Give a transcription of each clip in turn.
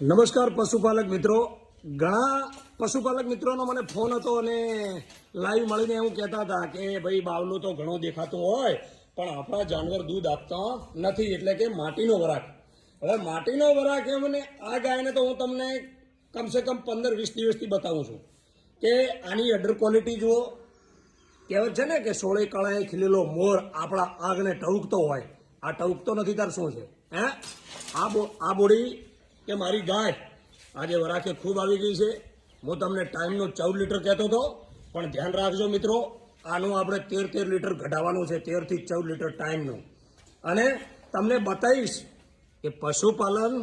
નમસ્કાર પશુપાલક મિત્રો. ઘણા પશુપાલક મિત્રોનો મને ફોન હતો અને લાઈવ મળીને એવું કહેતા હતા કે ભાઈ બાવલું તો ઘણો દેખાતું હોય પણ આપણા જાનવર દૂધ આપતા નથી, એટલે કે માટીનો વરાક. હવે માટીનો વરાક એમ ને આ ગાયને તો હું તમને કમસે કમ 15-20 દિવસથી બતાવું છું કે આની અડર ક્વોલિટી જુઓ. કહેવત છે ને કે સોળે કળાએ ખીલેલો મોર આપણા આગને ટવકતો હોય, આ ટવકતો નથી તાર શું છે હે? આ બોડી કે મારી ગાય આજે વરાકે ખૂબ આવી ગઈ છે. હું તમને ટાઈમનો 14 લીટર કહેતો હતો, પણ ધ્યાન રાખજો મિત્રો, આનું આપણે 13 લીટર ઘટાડવાનું છે, 13 થી 14 લીટર ટાઈમનું. અને તમને બતાવીશ કે પશુપાલન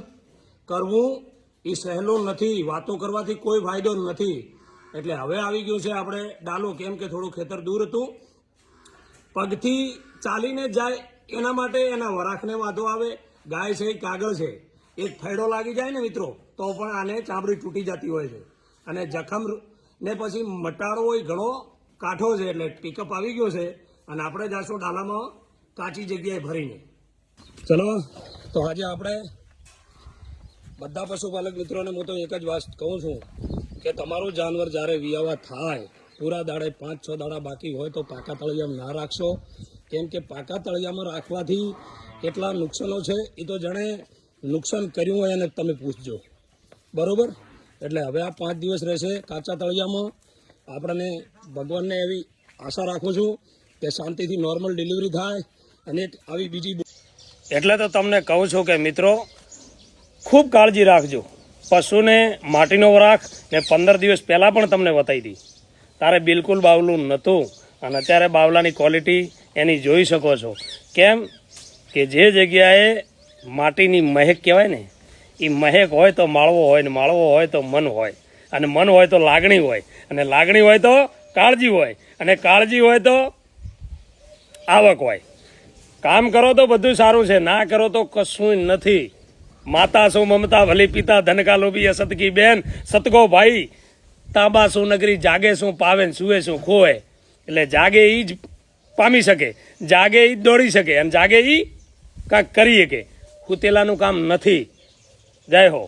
કરવું એ સહેલું નથી, વાતો કરવાથી કોઈ ફાયદો નથી. એટલે હવે આવી ગયું છે આપણે ડાલો, કેમ કે થોડું ખેતર દૂર હતું, પગથી ચાલીને જાય એના માટે એના વરાખને વાંધો આવે. ગાય છે કાગળ છે, એક ફેડો લાગી જાય ને મિત્રો તો પણ આને ચામડી તૂટી જતી હોય છે. અને જખમ ને પછી મટાડો હોય ઘણો કાઠો છે, એટલે પિકઅપ આવી ગયો છે અને આપણે જાશું ડાલામાં કાચી જગ્યાએ ભરીને. ચલો તો આજે આપણે બધા પશુપાલક મિત્રોને હું તો એક જ વાત કહું છું કે તમારું જાનવર જ્યારે વિયાવા થાય, પૂરા દાડે 5-6 દાડા બાકી હોય તો પાકા તળિયામાં ના રાખશો. કેમ કે પાકા તળિયામાં રાખવાથી કેટલા નુકસાનો છે એ તો જાણે નુકસાન કર્યું હોય એને તમે પૂછજો, બરાબર? એટલે હવે આ 5 દિવસ રહેશે કાચા તળિયામાં. આપણને ભગવાનને એવી આશા રાખું છું કે શાંતિથી નોર્મલ ડિલિવરી થાય. અને આવી બીજી એટલે તો તમને કહું છું કે મિત્રો ખૂબ કાળજી રાખજો. પશુને માટીનો વરાખ ને 15 દિવસ પહેલાં પણ તમને બતાવી હતી, તારે બિલકુલ બાવલું નહોતું અને અત્યારે બાવલાની ક્વોલિટી એની જોઈ શકો છો. કેમ કે જે જગ્યાએ માટીની મહેક કહેવાય ને, એ મહેક હોય તો માળવો હોય, ને માળવો હોય તો મન હોય, અને મન હોય તો લાગણી હોય, અને લાગણી હોય તો કાળજી હોય, અને કાળજી હોય તો આવક હોય. કામ કરો તો બધું સારું છે, ના કરો તો કશું નથી. માતા શું મમતા ભલી પિતા ધનકા લોભી અસતકી બેન, સતકો ભાઈ તાબા શું નગરી, જાગે શું પાવે, સુવે શું ખોવે. એટલે જાગે એ જ પામી શકે, જાગે એ જ દોડી શકે, અને જાગે એ કાંઈક કરી શકે. કુતેલાનું કામ નથી. જય હો.